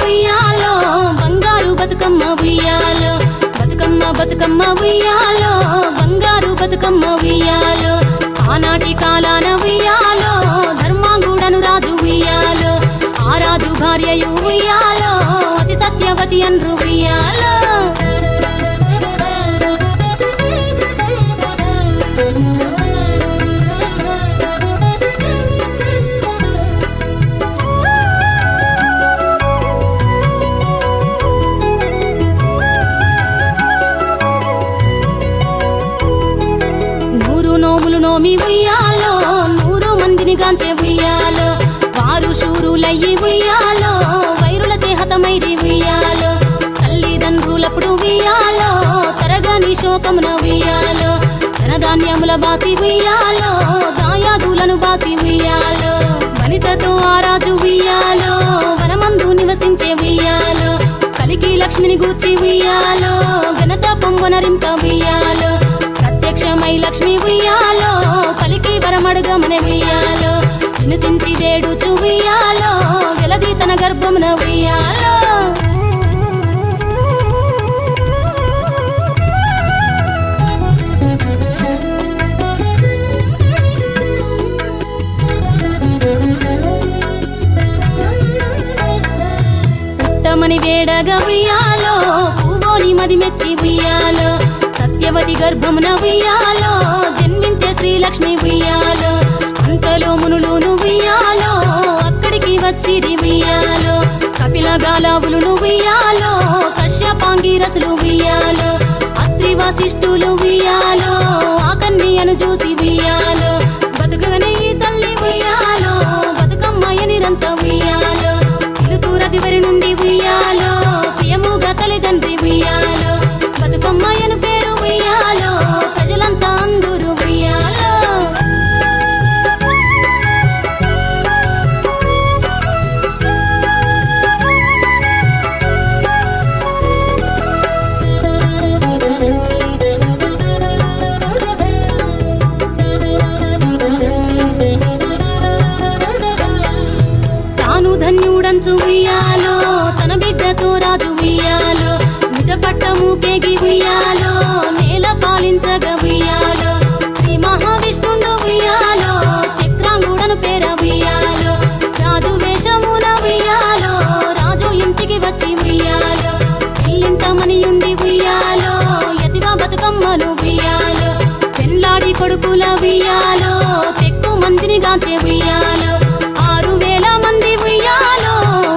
ఉయ్యాలో బంగారు బతుకమ్మ ఉయ్యాలో బతుకమ్మ బతుకమ్మ ఉయ్యాలో బంగారు బతుకమ్మ ఉయ్యాలో ఆనాటి కాలాన ఉయ్యాలో ధర్మాంగుడను రాజు ఉయ్యాలో ఆ రాజు భార్యయు ఉయ్యాలో అతి సత్యవతి అన్రు ఉయ్యాలో నోములు నోమి ఉయ్యాలో 100 మందిని గాంచే ఉయ్యాలో వారు శూరులయ్యి ఉయ్యాలో వైరుల చేహతమైరి ఉయ్యాలో తల్లిదండ్రులప్పుడు ఉయ్యాలో తరగని శోకమున ఉయ్యాలో ధనధాన్యముల బాసి ఉయ్యాలో దాయాదులను బాసి ఉయ్యాలో వనితతో ఆరాజు ఉయ్యాలో వనమందు నివసించే ఉయ్యాలో కలికి లక్ష్మిని గూర్చి ఉయ్యాలో ఘనత పొంగొనరింప ఉయ్యాలో ప్రత్యక్షమై లక్ష్మి ఉయ్యాలో కలికి వరమడుగమన ఉయ్యాలో వినుతించి వేడుచు ఉయ్యాలో వెలది తన గర్భమున ఉయ్యాలో పుట్టమని వేడగా ఉయ్యాలో పూవోని మది మెచ్చి ఉయ్యాలో సత్యవతి గర్భమున ఉయ్యాలో జన్మించే శ్రీలక్ష్మి ఉయ్యాలో అంతలో మునులును ఉయ్యాలో అక్కడికి వచ్చిరి ఉయ్యాలో కపిల గాలావులు ఉయ్యాలో కశ్యపాంగిరసులు ఉయ్యాలో అత్రి వశిష్ఠులు ఉయ్యాలో ఆ కన్యను చూసి ఉయ్యాలో బతుకగనే ఈ తల్లి ఉయ్యాలో బతుకమ్మయ నిరంత ఉయ్యాలో ఇరుతూరదివరి నుండి ఉయ్యాలో ప్రియముగా తల్లిదండ్రి ఉయ్యాలో బతుకమ్మయను పేరు ఉయ్యాలో ప్రజలంతా అందరూ ఉయ్యాలో తాను ధన్యుడంచు ఉయ్యాలో తన బిడ్డతో రాజు ఉయ్యాలో నిజ పట్టము పేగి ఉయ్యాలో నేల పాలించగ ఉయ్యాలో శ్రీ మహావిష్ణుండు ఉయ్యాలో చక్రాంగుడను పేర ఉయ్యాలో రాజు వేషమున ఉయ్యాలో రాజు ఇంటికి వచ్చి ఉయ్యాలో ఇంటమని ఉండి ఉయ్యాలో యతిగా బతుకమ్మను ఉయ్యాలో పెళ్ళాడి కొడుకుల ఉయ్యాలో ఎక్కువ మందిని గాంచే ఉయ్యాలో 6000 మంది ఉయ్యాలో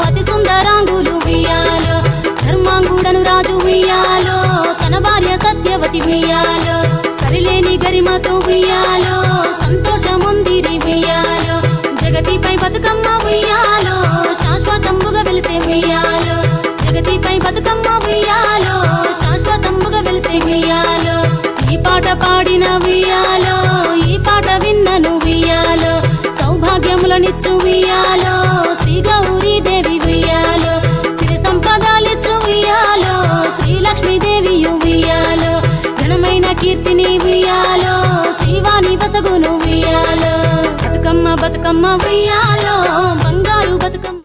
అతి సుందరాంగులు ఉయ్యాలో ధర్మాంగుడను రాజు ఉయ్యాలో తన భార్య సత్యవతి ఉయ్యాలో సరిలేని గరిమతో ఉయ్యాలో సంతోషముందిరి ఉయ్యాలో జగతిపై బతుకమ్మ ఉయ్యాలో శాశ్వతంబుగా వెలిసే ఉయ్యాలో జగతిపై బతుకమ్మ ఉయ్యాలో శాశ్వతంబుగా వెలిసే ఉయ్యాలో ఈ పాట పాడిన ఉయ్యాలో ఈ పాట విన్నను ఉయ్యాలో సౌభాగ్యములనిచ్చు ఉయ్యాలో శ్రీ గౌరీ దేవి ఉయ్యాలో సిరి సంపదాలిచ్చు ఉయ్యాలో శ్రీలక్ష్మీదేవి ఉయ్యాలో ఘనమైన కీర్తిని ఉయ్యాలో శ్రీవాణి వసగును ఉయ్యాలో బతుకమ్మ బతుకమ్మ ఉయ్యాలో బంగారు బతుకమ్మ